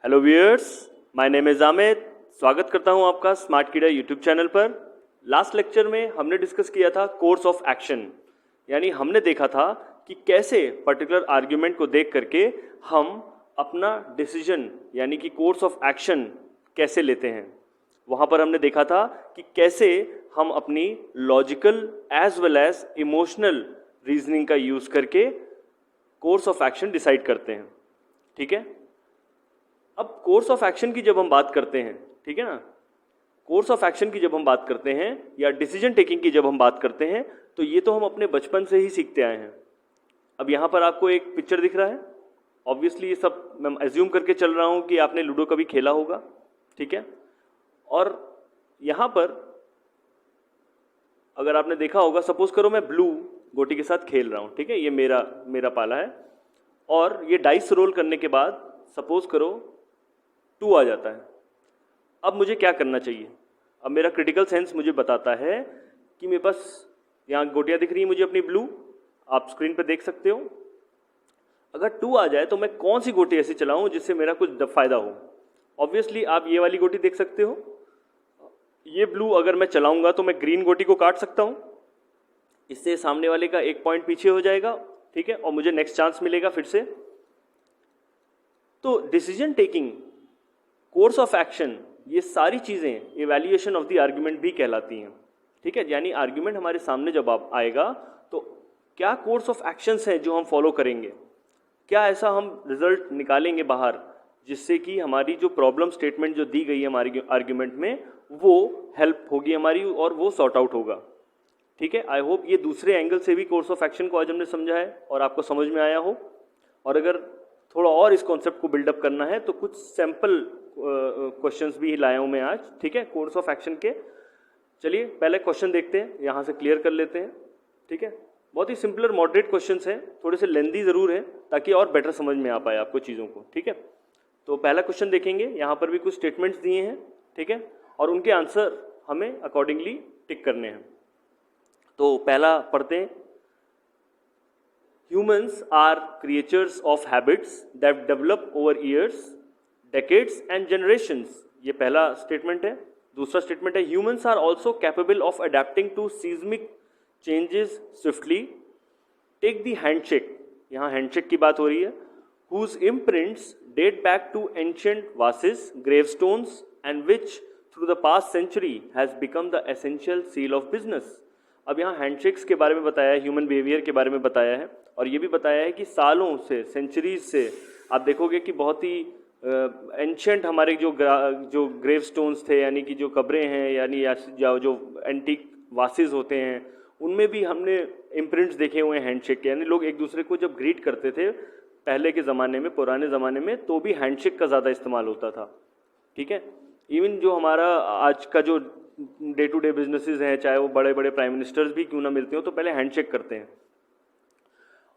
Hello viewers, my name is Amit. स्वागत करता हूं आपका स्मार्ट कीड़ा यूट्यूब चैनल पर। लास्ट लेक्चर में हमने डिस्कस किया था कोर्स ऑफ एक्शन, यानी हमने देखा था कि कैसे पर्टिकुलर आर्ग्यूमेंट को देख करके हम अपना डिसीजन यानी कि कोर्स ऑफ एक्शन कैसे लेते हैं। वहाँ पर हमने देखा था कि कैसे हम अपनी logical as well as emotional reasoning का यूज़ करके कोर्स ऑफ एक्शन डिसाइड करते हैं। ठीक है, अब कोर्स ऑफ एक्शन की जब हम बात करते हैं, ठीक है ना, कोर्स ऑफ एक्शन की जब हम बात करते हैं या डिसीजन टेकिंग की जब हम बात करते हैं तो ये तो हम अपने बचपन से ही सीखते आए हैं। अब यहाँ पर आपको एक पिक्चर दिख रहा है, ऑब्वियसली ये सब मैं एज्यूम करके चल रहा हूँ कि आपने लूडो कभी खेला होगा, ठीक है। और यहाँ पर अगर आपने देखा होगा, सपोज करो मैं ब्लू गोटी के साथ खेल रहा हूँ, ठीक है, ये मेरा पाला है और ये डाइस रोल करने के बाद सपोज करो 2 आ जाता है। अब मुझे क्या करना चाहिए? अब मेरा क्रिटिकल सेंस मुझे बताता है कि मेरे पास यहाँ गोटियाँ दिख रही हैं मुझे अपनी ब्लू, आप स्क्रीन पे देख सकते हो। अगर 2 आ जाए तो मैं कौन सी गोटी ऐसी चलाऊं जिससे मेरा कुछ फायदा हो? ऑब्वियसली आप ये वाली गोटी देख सकते हो, ये ब्लू अगर मैं चलाऊंगा तो मैं ग्रीन गोटी को काट सकता हूँ, इससे सामने वाले का 1 पॉइंट पीछे हो जाएगा, ठीक है, और मुझे नेक्स्ट चांस मिलेगा फिर से। तो decision taking, course of action, ये सारी चीज़ें इवैल्यूएशन ऑफ द आर्ग्यूमेंट भी कहलाती हैं, ठीक है। यानी आर्ग्यूमेंट हमारे सामने जब आप आएगा तो क्या कोर्स ऑफ एक्शंस हैं जो हम फॉलो करेंगे, क्या ऐसा हम रिजल्ट निकालेंगे बाहर जिससे कि हमारी जो प्रॉब्लम स्टेटमेंट जो दी गई है हमारी आर्ग्यूमेंट में वो हेल्प होगी हमारी और वो सॉर्ट आउट होगा, ठीक है। आई होप ये दूसरे एंगल से भी कोर्स ऑफ एक्शन को आज हमने समझा है और आपको समझ में आया हो। और अगर थोड़ा और इस कॉन्सेप्ट को बिल्डअप करना है तो कुछ सैम्पल क्वेश्चंस भी लाया हूं मैं आज, ठीक है, कोर्स ऑफ एक्शन के। चलिए पहले क्वेश्चन देखते हैं, यहाँ से क्लियर कर लेते हैं, ठीक है। बहुत ही सिंपलर मॉडरेट क्वेश्चंस हैं, थोड़े से लेंदी ज़रूर हैं ताकि और बेटर समझ में आ पाए आपको चीज़ों को, ठीक है। तो पहला क्वेश्चन देखेंगे, यहाँ पर भी कुछ स्टेटमेंट्स दिए हैं, ठीक है, और उनके आंसर हमें अकॉर्डिंगली टिक करने हैं। तो पहला पढ़ते हैं, Humans are creatures of habits that develop over years, decades and generations. ये पहला स्टेटमेंट है। दूसरा स्टेटमेंट है, Humans are also capable of adapting to seismic changes swiftly. Take the handshake, यहाँ handshake की बात हो रही है, whose imprints date back to ancient vases, gravestones and which through the past century has become the essential seal of business. अब यहाँ handshakes के बारे में बताया है, ह्यूमन बिहेवियर के बारे में बताया है और ये भी बताया है कि सालों से, सेंचुरीज से आप देखोगे कि बहुत ही एंशेंट हमारे जो ग्रेव स्टोन्स थे, यानी कि जो कब्रें हैं, यानी जो एंटीक वासेस होते हैं, उनमें भी हमने इम्प्रिंट्स देखे हुए हैं हैंडशेक के। यानी लोग एक दूसरे को जब ग्रीट करते थे पहले के ज़माने में, पुराने ज़माने में, तो भी हैंडशेक का ज़्यादा इस्तेमाल होता था, ठीक है। इवन जो हमारा आज का जो डे टू डे बिजनेसेस हैं, चाहे वो बड़े बड़े प्राइम मिनिस्टर्स भी क्यों ना मिलते हो, तो पहले हैंडशेक करते हैं।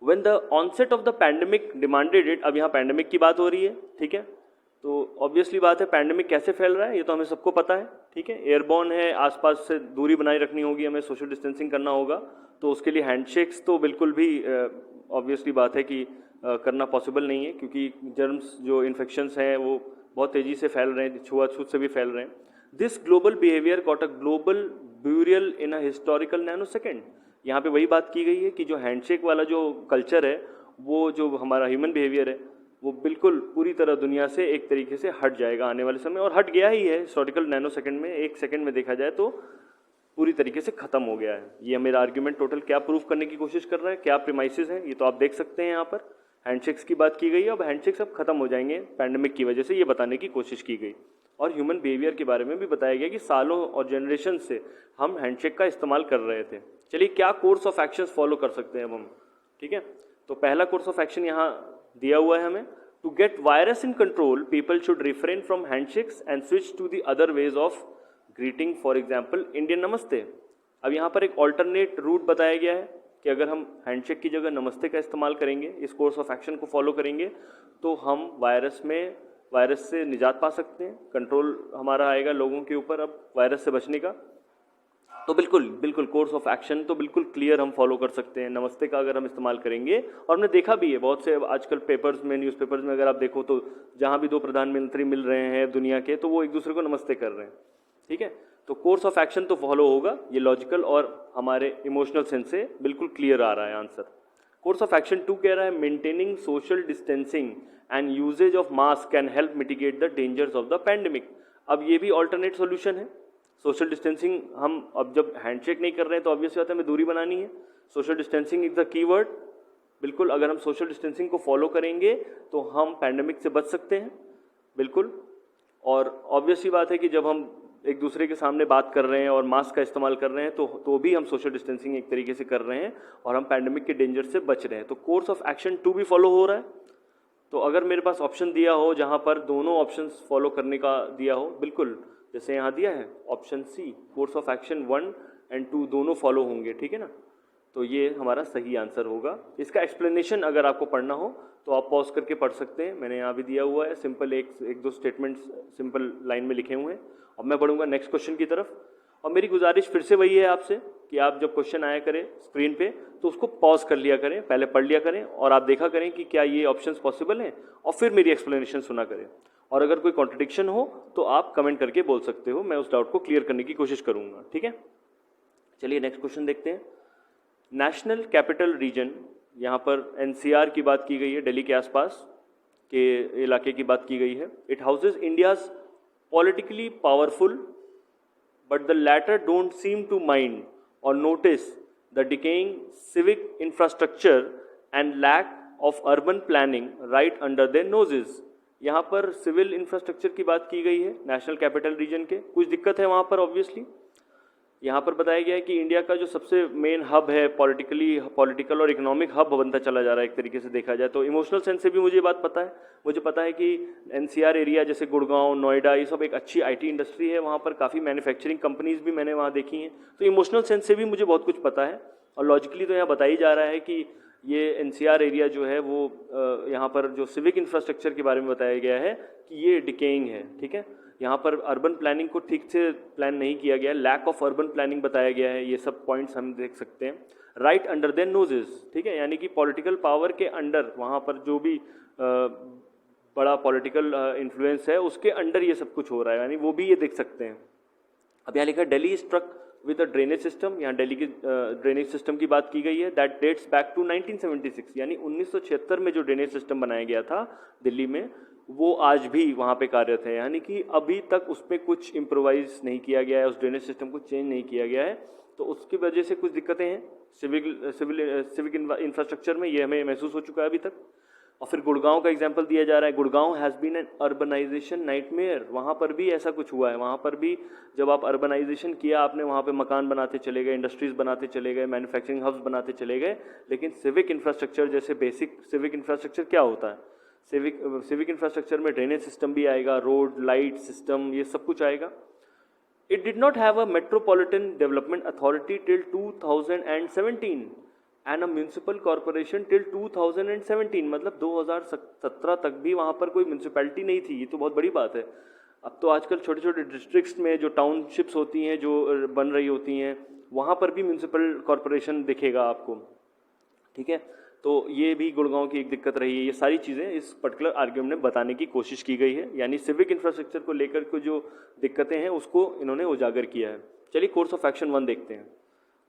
When the onset of the pandemic demanded it, अब यहाँ पैंडेमिक की बात हो रही है, ठीक है। तो ऑब्वियसली बात है, पैंडेमिक कैसे फैल रहा है ये तो हमें सबको पता है, ठीक है। एयरबॉर्न है, आसपास से दूरी बनाए रखनी होगी, हमें सोशल डिस्टेंसिंग करना होगा, तो उसके लिए हैंडशेक्स तो बिल्कुल भी ऑब्वियसली बात है कि करना पॉसिबल नहीं है, क्योंकि जर्म्स जो इन्फेक्शंस हैं वो बहुत तेज़ी से फैल रहे हैं, छुआछूत से भी फैल रहे हैं। This global behaviour caught a global burial in a historical nano second. यहाँ पे वही बात की गई है कि जो हैंडशेक वाला जो कल्चर है, वो जो हमारा ह्यूमन बिहेवियर है, वो बिल्कुल पूरी तरह दुनिया से एक तरीके से हट जाएगा आने वाले समय, और हट गया ही है हिस्टोरिकल नैनो सेकेंड में। 1 सेकेंड में देखा जाए तो पूरी तरीके से खत्म हो गया है। ये मेरा आर्ग्यूमेंट टोटल क्या प्रूव करने की कोशिश कर रहा है, क्या प्रीमाइसेस हैं, ये तो आप देख सकते हैं। यहाँ पर हैंडशेक्स की बात की गई है, अब हैंडशेक्स अब खत्म हो जाएंगे पैंडेमिक की वजह से, ये बताने की कोशिश की गई। और ह्यूमन बिहेवियर के बारे में भी बताया गया कि सालों और जनरेशन से हम हैंडशेक का इस्तेमाल कर रहे थे। चलिए क्या कोर्स ऑफ एक्शंस फॉलो कर सकते हैं अब हम, ठीक है। तो पहला कोर्स ऑफ एक्शन यहाँ दिया हुआ है हमें, to get virus in control people should refrain from handshakes and switch to the other ways of greeting, for example Indian namaste. अब यहाँ पर एक ऑल्टरनेट रूट बताया गया है कि अगर हम हैंडशेक की जगह नमस्ते का इस्तेमाल करेंगे, इस कोर्स ऑफ एक्शन को फॉलो करेंगे, तो हम वायरस से निजात पा सकते हैं, कंट्रोल हमारा आएगा लोगों के ऊपर अब वायरस से बचने का। तो बिल्कुल बिल्कुल कोर्स ऑफ एक्शन तो बिल्कुल क्लियर हम फॉलो कर सकते हैं। नमस्ते का अगर हम इस्तेमाल करेंगे, और हमने देखा भी है बहुत से आजकल पेपर्स में, न्यूज़पेपर्स में अगर आप देखो तो जहाँ भी दो प्रधानमंत्री मिल रहे हैं दुनिया के, तो वो एक दूसरे को नमस्ते कर रहे हैं, ठीक है। तो कोर्स ऑफ एक्शन तो फॉलो होगा, ये लॉजिकल और हमारे इमोशनल सेंस से बिल्कुल क्लियर आ रहा है आंसर। कोर्स ऑफ एक्शन 2 कह रहा है maintaining social distancing and usages of mask can help mitigate the dangers of the pandemic. अब ये भी ऑल्टरनेट सोल्यूशन है। सोशल डिस्टेंसिंग, हम अब जब हैंडशेक नहीं कर रहे हैं तो ऑब्वियस बात है हमें दूरी बनानी है। Social distancing is the keyword. बिल्कुल अगर हम सोशल डिस्टेंसिंग को फॉलो करेंगे तो हम पैंडेमिक से बच सकते हैं, बिल्कुल। और ऑब्वियस ही बात है कि जब हम एक दूसरे के सामने बात कर रहे हैं और मास्क का इस्तेमाल कर रहे हैं तो भी हम सोशल डिस्टेंसिंग एक तरीके से कर रहे हैं और हम पैंडेमिक के डेंजर से बच रहे हैं। तो कोर्स ऑफ एक्शन 2 भी फॉलो हो रहा है। तो अगर मेरे पास ऑप्शन दिया हो जहाँ पर दोनों ऑप्शंस फॉलो करने का दिया हो, बिल्कुल जैसे यहाँ दिया है option C, course of action 1 and 2 दोनों फॉलो होंगे, ठीक है ना। तो ये हमारा सही आंसर होगा। इसका एक्सप्लेनेशन अगर आपको पढ़ना हो तो आप पॉज करके पढ़ सकते हैं, मैंने यहाँ भी दिया हुआ है, सिंपल एक दो स्टेटमेंट्स सिंपल लाइन में लिखे हुए हैं। अब मैं बढ़ूंगा नेक्स्ट क्वेश्चन की तरफ, और मेरी गुजारिश फिर से वही है आपसे कि आप जब क्वेश्चन आया करें स्क्रीन पे तो उसको पॉज कर लिया करें, पहले पढ़ लिया करें और आप देखा करें कि क्या ये ऑप्शंस पॉसिबल हैं, और फिर मेरी एक्सप्लेनेशन सुना करें। और अगर कोई कॉन्ट्रडिक्शन हो तो आप कमेंट करके बोल सकते हो, मैं उस डाउट को क्लियर करने की कोशिश करूंगा, ठीक है। चलिए नेक्स्ट क्वेश्चन देखते हैं। नेशनल कैपिटल रीजन, यहाँ पर एनसीआर की बात की गई है, दिल्ली के आसपास के इलाके की बात की गई है। It houses India's politically powerful, but the latter don't seem to mind or notice the decaying civic infrastructure and lack of urban planning right under their noses. यहाँ पर सिविल इंफ्रास्ट्रक्चर की बात की गई है नेशनल कैपिटल रीजन के, कुछ दिक्कत है वहाँ पर ऑब्वियसली। यहाँ पर बताया गया है कि इंडिया का जो सबसे मेन हब है, पॉलिटिकल और इकोनॉमिक हब बनता चला जा रहा है एक तरीके से देखा जाए तो। इमोशनल सेंस से भी मुझे बात पता है, मुझे पता है कि एनसीआर एरिया जैसे गुड़गांव, नोएडा, ये सब एक अच्छी आईटी इंडस्ट्री है, वहाँ पर काफ़ी मैन्युफैक्चरिंग कंपनीज भी मैंने वहाँ देखी हैं। तो इमोशनल सेंस से भी मुझे बहुत कुछ पता है, और लॉजिकली तो यहाँ बताई जा रहा है कि ये एनसीआर एरिया जो है वो यहाँ पर जो सिविक इंफ्रास्ट्रक्चर के बारे में बताया गया है कि ये डिकेइंग है, ठीक है। यहाँ पर अर्बन प्लानिंग को ठीक से प्लान नहीं किया गया है, लैक ऑफ अर्बन प्लानिंग बताया गया है, ये सब पॉइंट्स हम देख सकते हैं। राइट अंडर देयर नोजेस, ठीक है, यानी कि पॉलिटिकल पावर के अंडर, वहाँ पर जो भी बड़ा पॉलिटिकल इन्फ्लुएंस है उसके अंडर ये सब कुछ हो रहा है, यानी वो भी ये देख सकते हैं। अब यहाँ लिखा है Delhi struck with a drainage system, यहाँ दिल्ली की ड्रेनेज सिस्टम की बात की गई है, दैट डेट्स बैक टू 1976, यानी 1976 में जो ड्रेनेज सिस्टम बनाया गया था दिल्ली में वो आज भी वहाँ पे कार्यरत है, यानी कि अभी तक उस पर कुछ इम्प्रोवाइज नहीं किया गया है, उस ड्रेनेज सिस्टम को चेंज नहीं किया गया है। तो उसकी वजह से कुछ दिक्कतें हैं सिविक इंफ्रास्ट्रक्चर में, ये हमें महसूस हो चुका है अभी तक। और फिर गुड़गांव का एग्जांपल दिया जा रहा है, Gurgaon has been an urbanization nightmare, वहाँ पर भी ऐसा कुछ हुआ है। वहाँ पर भी जब आप अर्बनाइजेशन किया आपने, वहाँ पे मकान बनाते चले गए, इंडस्ट्रीज बनाते चले गए, मैन्युफैक्चरिंग हब्स बनाते चले गए, लेकिन सिविक इंफ्रास्ट्रक्चर जैसे बेसिक सिविक इंफ्रास्ट्रक्चर क्या होता है, सिविक इंफ्रास्ट्रक्चर में ड्रेनेज सिस्टम भी आएगा, रोड, लाइट सिस्टम, ये सब कुछ आएगा। It did not have a metropolitan development authority till 2017 and a municipal corporation till 2017, मतलब 2017 तक भी वहाँ पर कोई म्यूनसिपैलिटी नहीं थी। ये तो बहुत बड़ी बात है। अब तो आजकल छोटे छोटे डिस्ट्रिक्ट्स में जो टाउनशिप्स होती हैं, जो बन रही होती हैं, वहाँ पर भी म्यूनसिपल कॉरपोरेशन दिखेगा आपको, ठीक है। तो ये भी गुड़गांव की एक दिक्कत रही है। ये सारी चीज़ें इस पर्टिकुलर आर्ग्यूमेंट में बताने की कोशिश की गई है, यानी सिविक इंफ्रास्ट्रक्चर को लेकर के जो दिक्कतें हैं उसको इन्होंने उजागर किया है। चलिए कोर्स ऑफ एक्शन 1 देखते हैं।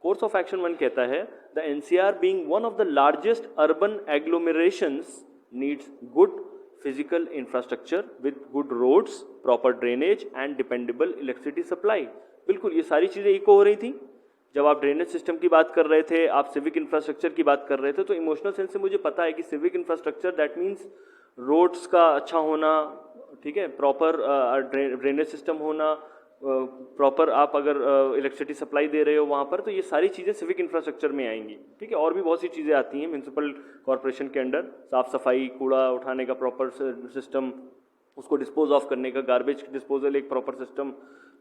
कोर्स ऑफ एक्शन 1 कहता है the NCR being one of the largest urban agglomerations needs good physical infrastructure with good roads, proper drainage and dependable electricity supply. बिल्कुल ये सारी चीज़ें इको हो रही थी। जब आप ड्रेनेज सिस्टम की बात कर रहे थे, आप सिविक इंफ्रास्ट्रक्चर की बात कर रहे थे, तो इमोशनल सेंस से मुझे पता है कि civic infrastructure that means roads का अच्छा होना, ठीक है, प्रॉपर ड्रेनेज सिस्टम होना, प्रॉपर आप अगर इलेक्ट्रिसिटी सप्लाई दे रहे हो वहाँ पर, तो ये सारी चीज़ें सिविक इंफ्रास्ट्रक्चर में आएंगी, ठीक है। और भी बहुत सी चीज़ें आती हैं म्यूनसिपल कॉरपोरेशन के अंडर, साफ सफाई, कूड़ा उठाने का प्रॉपर सिस्टम, उसको डिस्पोज ऑफ करने का, गार्बेज डिस्पोजल एक प्रॉपर सिस्टम,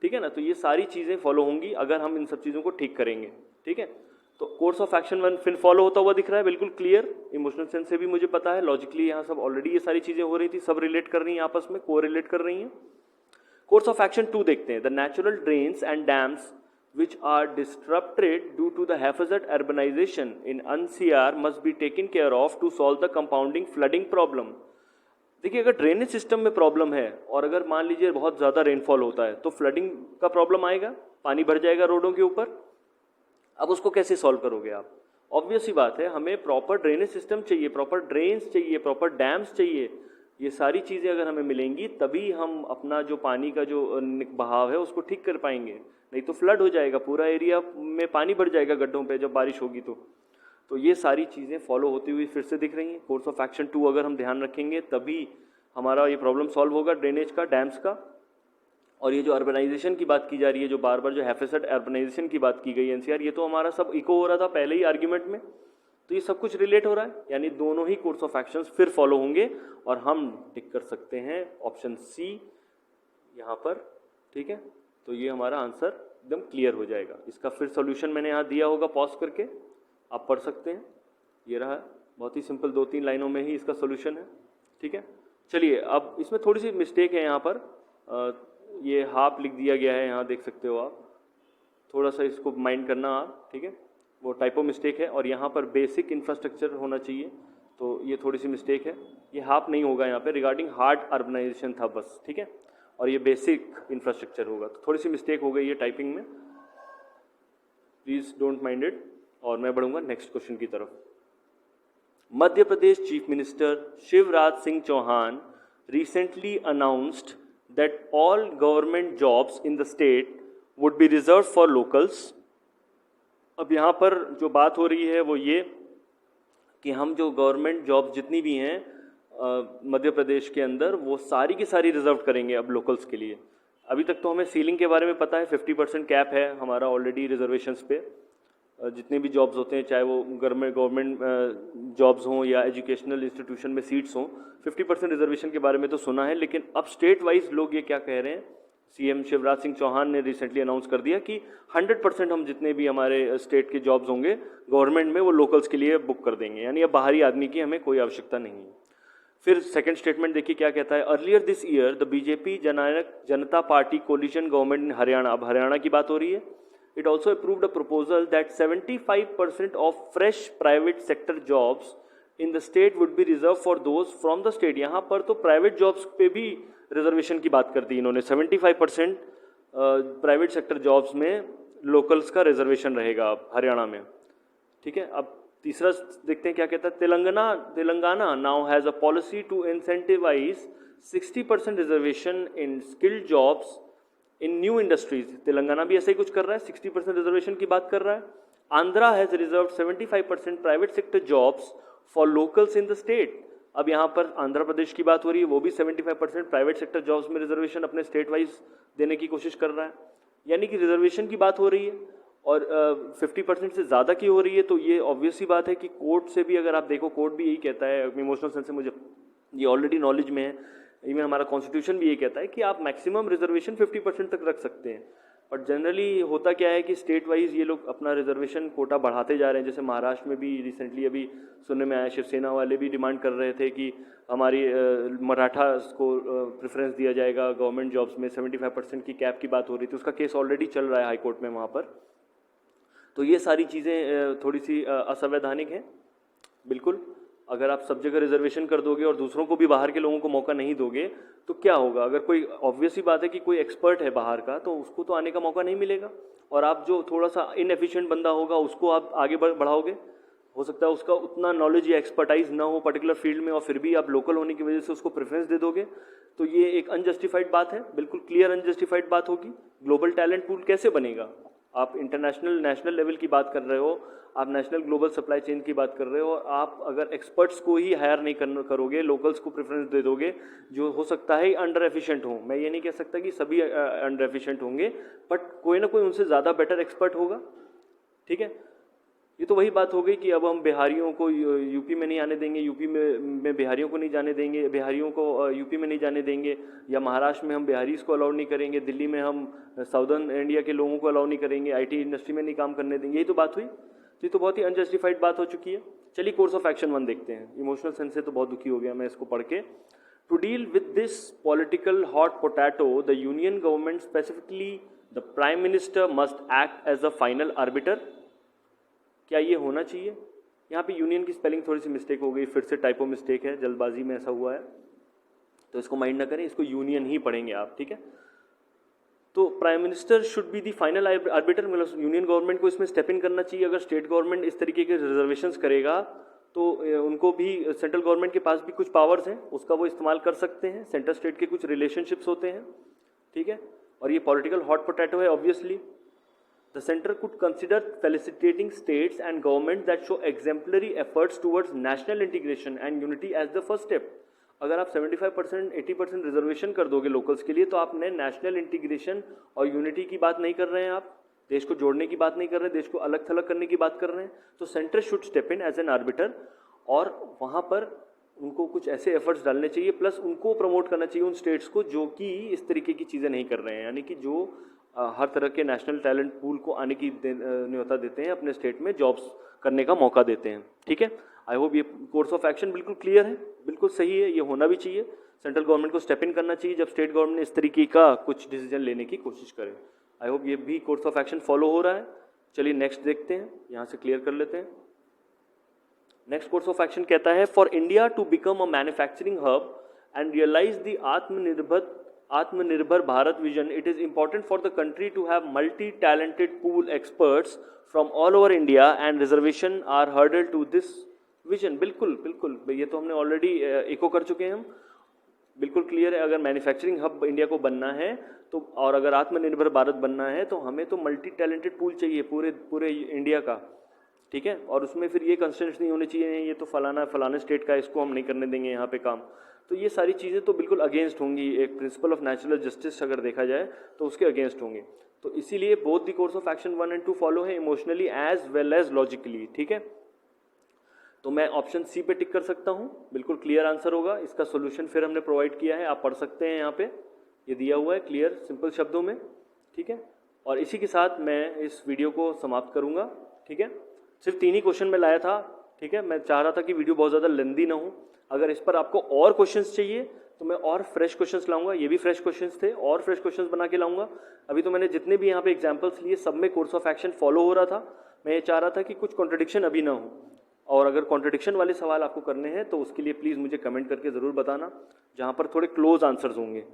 ठीक है ना। तो ये सारी चीज़ें फॉलो होंगी अगर हम इन सब चीज़ों को ठीक करेंगे, ठीक है। तो कोर्स ऑफ एक्शन 1 फिर फॉलो होता हुआ दिख रहा है, बिल्कुल क्लियर। इमोशनल सेंस से भी मुझे पता है, लॉजिकली यहाँ सब ऑलरेडी ये सारी चीज़ें हो रही थी, सब रिलेट कर रही हैं आपस में, को रिलेट कर रही हैं। कोर्स ऑफ एक्शन 2 देखते हैं। The natural drains and dams which are disrupted due to the haphazard urbanization in NCR must be taken care of to solve the compounding flooding problem. देखिए, अगर ड्रेनेज सिस्टम में problem है और अगर मान लीजिए बहुत ज़्यादा रेनफॉल होता है तो फ्लडिंग का प्रॉब्लम आएगा, पानी भर जाएगा रोडों के ऊपर. अब उसको कैसे सॉल्व करोगे आप? ऑब्वियस सी बात है, हमें प्रॉपर ड्रेनेज सिस्टम चाहिए, प्रॉपर ड्रेन्स चाहिए, प्रॉपर डैम्स चाहिए. ये सारी चीज़ें अगर हमें मिलेंगी तभी हम अपना जो पानी का जो बहाव है उसको ठीक कर पाएंगे. नहीं तो फ्लड हो जाएगा, पूरा एरिया में पानी भर जाएगा गड्ढों पे जब बारिश होगी. तो ये सारी चीज़ें फॉलो होती हुई फिर से दिख रही हैं. कोर्स ऑफ एक्शन 2 अगर हम ध्यान रखेंगे तभी हमारा ये प्रॉब्लम सॉल्व होगा, ड्रेनेज का, डैम्स का. और ये जो अर्बनाइजेशन की बात की जा रही है, जो बार बार जो हैफेसेड अर्बनाइजेशन की बात की गई है एनसीआर, ये तो हमारा सब इको हो रहा था पहले ही आर्ग्यूमेंट में. तो ये सब कुछ रिलेट हो रहा है, यानी दोनों ही कोर्स ऑफ एक्शंस फिर फॉलो होंगे और हम टिक कर सकते हैं ऑप्शन सी यहाँ पर. ठीक है, तो ये हमारा आंसर एकदम क्लियर हो जाएगा. इसका फिर सोल्यूशन मैंने यहाँ दिया होगा, पॉज करके आप पढ़ सकते हैं. ये रहा, बहुत ही सिंपल 2-3 लाइनों में ही इसका सोल्यूशन है. ठीक है, चलिए अब इसमें थोड़ी सी मिस्टेक है यहाँ पर. ये हाफ लिख दिया गया है, यहाँ देख सकते हो आप. थोड़ा सा इसको माइंड करना आप. ठीक है, वो टाइपो मिस्टेक है और यहाँ पर बेसिक इंफ्रास्ट्रक्चर होना चाहिए, तो ये थोड़ी सी मिस्टेक है. ये हाफ नहीं होगा यहाँ पे, रिगार्डिंग हार्ड अर्बनाइजेशन था बस. ठीक है, और ये बेसिक इंफ्रास्ट्रक्चर होगा. तो थोड़ी सी मिस्टेक हो गई है टाइपिंग में, प्लीज़ डोंट माइंड इट. और मैं बढ़ूंगा नेक्स्ट क्वेश्चन की तरफ. Madhya Pradesh chief minister Shivraj Singh Chouhan recently announced that all government jobs in the state would be reserved for locals. अब यहाँ पर जो बात हो रही है वो ये कि हम जो गवर्नमेंट जॉब जितनी भी हैं मध्य प्रदेश के अंदर, वो सारी की सारी रिजर्व करेंगे अब लोकल्स के लिए. अभी तक तो हमें सीलिंग के बारे में पता है, 50% कैप है हमारा ऑलरेडी रिजर्वेशंस पे. जितने भी जॉब्स होते हैं, चाहे वो गवर्नमेंट जॉब्स हों या एजुकेशनल इंस्टीट्यूशन में सीट्स हों, 50% रिजर्वेशन के बारे में तो सुना है. लेकिन अब स्टेट वाइज लोग ये क्या कह रहे हैं, सीएम शिवराज सिंह चौहान ने रिसेंटली अनाउंस कर दिया कि 100% हम जितने भी हमारे स्टेट के जॉब्स होंगे गवर्नमेंट में वो लोकल्स के लिए बुक कर देंगे, यानी अब बाहरी आदमी की हमें कोई आवश्यकता नहीं है. फिर सेकंड स्टेटमेंट देखिए क्या कहता है. Earlier this year the BJP Janata party coalition government in Haryana, अब हरियाणा की बात हो रही है, it also approved a proposal that 75% of fresh private sector jobs in the state would be reserved for those from the state. यहाँ पर तो private jobs पे भी रिजर्वेशन की बात कर दी इन्होंने. 75% प्राइवेट सेक्टर जॉब्स में लोकल्स का रिजर्वेशन रहेगा अब हरियाणा में. ठीक है, अब तीसरा देखते हैं क्या कहता है. Telangana now has a policy to incentivize 60% reservation in skilled jobs in new industries. Telangana भी ऐसा ही कुछ कर रहा है, 60% रिजर्वेशन की बात कर रहा है. Andhra has reserved 75% private sector jobs for locals in the state. अब यहाँ पर आंध्र प्रदेश की बात हो रही है, वो भी 75% प्राइवेट सेक्टर जॉब्स में रिजर्वेशन अपने स्टेट वाइज देने की कोशिश कर रहा है. यानी कि रिजर्वेशन की बात हो रही है और 50% से ज़्यादा की हो रही है. तो ये ऑब्वियस सी बात है कि कोर्ट से भी अगर आप देखो, कोर्ट भी यही कहता है, इमोशनल सेंस से मुझे ये ऑलरेडी नॉलेज में है, इवन हमारा कॉन्स्टिट्यूशन भी ये कहता है कि आप मैक्सिमम रिजर्वेशन 50% तक रख सकते हैं. बट जनरली होता क्या है कि स्टेट वाइज ये लोग अपना रिजर्वेशन कोटा बढ़ाते जा रहे हैं. जैसे महाराष्ट्र में भी रिसेंटली अभी सुनने में आया, शिवसेना वाले भी डिमांड कर रहे थे कि हमारी मराठा को प्रेफरेंस दिया जाएगा गवर्नमेंट जॉब्स में. 75% की कैप की बात हो रही थी, उसका केस ऑलरेडी चल रहा है हाई कोर्ट में वहाँ पर. तो ये सारी चीज़ें थोड़ी सी असंवैधानिक हैं बिल्कुल. अगर आप सब जगह रिजर्वेशन कर दोगे और दूसरों को भी, बाहर के लोगों को मौका नहीं दोगे तो क्या होगा. अगर कोई, ऑब्वियस ही बात है कि कोई एक्सपर्ट है बाहर का, तो उसको तो आने का मौका नहीं मिलेगा. और आप जो थोड़ा सा इनएफिशिएंट बंदा होगा उसको आप आगे बढ़ाओगे. हो सकता है उसका उतना नॉलेज या एक्सपर्टाइज ना हो पर्टिकुलर फील्ड में, और फिर भी आप लोकल होने की वजह से उसको प्रेफरेंस दे दोगे. तो ये एक अनजस्टिफाइड बात है, बिल्कुल क्लियर अनजस्टिफाइड बात होगी. ग्लोबल टैलेंट पूल कैसे बनेगा? आप इंटरनेशनल नेशनल लेवल की बात कर रहे हो, आप नेशनल ग्लोबल सप्लाई चेन की बात कर रहे हो, और आप अगर एक्सपर्ट्स को ही हायर नहीं करोगे, लोकल्स को प्रेफरेंस दे दोगे, जो हो सकता है अंडर एफिशिएंट हो. मैं ये नहीं कह सकता कि सभी अंडर एफिशिएंट होंगे, बट कोई ना कोई उनसे ज़्यादा बेटर एक्सपर्ट होगा. ठीक है, ये तो वही बात हो गई कि अब हम बिहारियों को यूपी में नहीं आने देंगे, यूपी में बिहारियों को नहीं जाने देंगे, बिहारियों को यूपी में नहीं जाने देंगे, या महाराष्ट्र में हम बिहारीज को अलाउ नहीं करेंगे, दिल्ली में हम साउदर्न इंडिया के लोगों को अलाउ नहीं करेंगे, आईटी इंडस्ट्री में नहीं काम करने देंगे. यही तो बात हुई. तो ये तो बहुत ही अनजस्टिफाइड बात हो चुकी है. चलिए कोर्स ऑफ एक्शन 1 देखते हैं. इमोशनल सेंस से तो बहुत दुखी हो गया मैं इसको पढ़ के. To deal with this political hot potato the union government specifically the prime minister must act as a final arbiter. क्या ये होना चाहिए? यहाँ पे यूनियन की स्पेलिंग थोड़ी सी मिस्टेक हो गई, फिर से टाइपो मिस्टेक है, जल्दबाजी में ऐसा हुआ है, तो इसको माइंड ना करें, इसको यूनियन ही पढ़ेंगे आप, ठीक है। तो prime minister should be the final arbiter, मतलब यूनियन गवर्नमेंट को इसमें स्टेप इन करना चाहिए। अगर स्टेट गवर्नमेंट इस तरीके के रिजर्वेशंस करेगा तो उनको भी, सेंट्रल गवर्नमेंट के पास भी कुछ पावर्स हैं, उसका वो इस्तेमाल कर सकते हैं। सेंटर स्टेट के कुछ रिलेशनशिप्स होते हैं, ठीक है, और ये पॉलिटिकल हॉट पोटैटो है obviously. The center could consider felicitating states and governments that show exemplary efforts towards national integration and unity as the first step. अगर आप 75% 80% रिजर्वेशन कर दोगे लोकल्स के लिए, तो आपने नेशनल इंटीग्रेशन और यूनिटी की बात नहीं कर रहे हैं, आप देश को जोड़ने की बात नहीं कर रहे हैं, देश को अलग थलग करने की बात कर रहे हैं। तो centre should step in as an arbiter, और वहाँ पर उनको कुछ ऐसे एफर्ट्स डालने चाहिए, प्लस उनको प्रमोट करना चाहिए उन स्टेट्स को जो कि इस तरीके की चीज़ें नहीं कर रहे हैं, यानी कि जो हर तरह के नेशनल टैलेंट पूल को आने की न्योता देते हैं, अपने स्टेट में जॉब्स करने का मौका देते हैं, ठीक है। आई होप ये कोर्स ऑफ एक्शन बिल्कुल क्लियर है, बिल्कुल सही है, ये होना भी चाहिए। सेंट्रल गवर्नमेंट को स्टेप इन करना चाहिए जब स्टेट गवर्नमेंट इस तरीके का कुछ डिसीजन लेने की कोशिश करे। आई होप ये भी कोर्स ऑफ एक्शन फॉलो हो रहा है। चलिए नेक्स्ट देखते हैं, यहाँ से क्लियर कर लेते हैं। नेक्स्ट कोर्स ऑफ एक्शन कहता है, for India to become a manufacturing hub and realise the Atmanirbhar Bharat vision, it is important for the country to have multi-talented pool experts from all over India and reservation are hurdle to this vision। बिल्कुल बिल्कुल, ये तो हमने already eco कर चुके हैं हम, बिल्कुल क्लियर है। अगर मैन्युफैक्चरिंग हब इंडिया को बनना है तो, और अगर आत्मनिर्भर भारत बनना है, तो हमें तो मल्टी टैलेंटेड पूल चाहिए पूरे इंडिया का, ठीक है। और उसमें फिर ये कंस्ट्रेंट्स नहीं होने चाहिए, ये तो फलाना स्टेट का, इसको हम नहीं करने देंगे यहाँ पे काम। तो ये सारी चीज़ें तो बिल्कुल अगेंस्ट होंगी, एक प्रिंसिपल ऑफ नेचुरल जस्टिस अगर देखा जाए तो उसके अगेंस्ट होंगे। तो इसीलिए both the course of action 1 and 2 follow है, emotionally as well as logically, ठीक है। तो मैं ऑप्शन सी पे टिक कर सकता हूँ, बिल्कुल क्लियर आंसर होगा। इसका सोल्यूशन फिर हमने प्रोवाइड किया है, आप पढ़ सकते हैं, यहाँ पे ये दिया हुआ है क्लियर सिंपल शब्दों में, ठीक है। और इसी के साथ मैं इस वीडियो को समाप्त करूँगा, ठीक है। सिर्फ 3 ही क्वेश्चन में लाया था, ठीक है। मैं चाह रहा था कि वीडियो बहुत ज़्यादा लेंदी ना हो। अगर इस पर आपको और क्वेश्चंस चाहिए तो मैं और फ्रेश क्वेश्चंस लाऊंगा, ये भी फ्रेश क्वेश्चंस थे, और फ्रेश क्वेश्चंस बना के लाऊंगा। अभी तो मैंने जितने भी यहाँ पे एग्जांपल्स लिए, सब में कोर्स ऑफ एक्शन फॉलो हो रहा था। मैं ये चाह रहा था कि कुछ कॉन्ट्रडिक्शन अभी ना हो, और अगर कॉन्ट्रडिक्शन वाले सवाल आपको करने हैं तो उसके लिए प्लीज़ मुझे कमेंट करके ज़रूर बताना, जहाँ पर थोड़े क्लोज आंसर्स होंगे।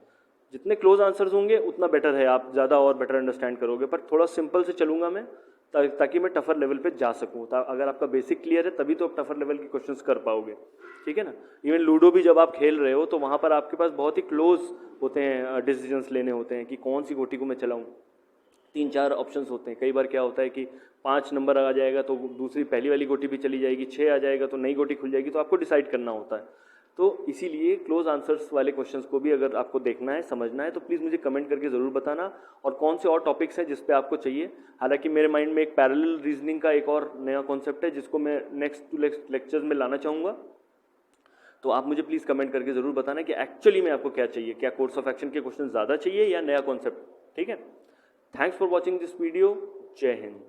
जितने क्लोज आंसर्स होंगे उतना बेटर है, आप ज़्यादा और बेटर अंडरस्टैंड करोगे। पर थोड़ा सिंपल से चलूँगा मैं, ताकि मैं टफर लेवल पे जा सकूँ। अगर आपका बेसिक क्लियर है तभी तो आप टफर लेवल के क्वेश्चंस कर पाओगे, ठीक है ना। इवन लूडो भी जब आप खेल रहे हो तो वहाँ पर आपके पास बहुत ही क्लोज होते हैं, डिसीजंस लेने होते हैं कि कौन सी गोटी को मैं चलाऊँ। 3-4 ऑप्शंस होते हैं। कई बार क्या होता है कि 5 नंबर आ जाएगा तो दूसरी पहली वाली गोटी भी चली जाएगी, 6 आ जाएगा तो नई गोटी खुल जाएगी, तो आपको डिसाइड करना होता है। तो इसीलिए क्लोज आंसर्स वाले क्वेश्चंस को भी अगर आपको देखना है, समझना है, तो प्लीज़ मुझे कमेंट करके ज़रूर बताना, और कौन से और टॉपिक्स हैं जिस पे आपको चाहिए। हालांकि मेरे माइंड में एक पैरेलल रीजनिंग का एक और नया कॉन्सेप्ट है जिसको मैं नेक्स्ट 2 लेक्चर्स में लाना चाहूँगा। तो आप मुझे प्लीज़ कमेंट करके ज़रूर बताना कि एक्चुअली में आपको क्या चाहिए, क्या कोर्स ऑफ एक्शन के क्वेश्चन ज़्यादा चाहिए या नया कॉन्सेप्ट, ठीक है। Thanks for watching this video. जय हिंद।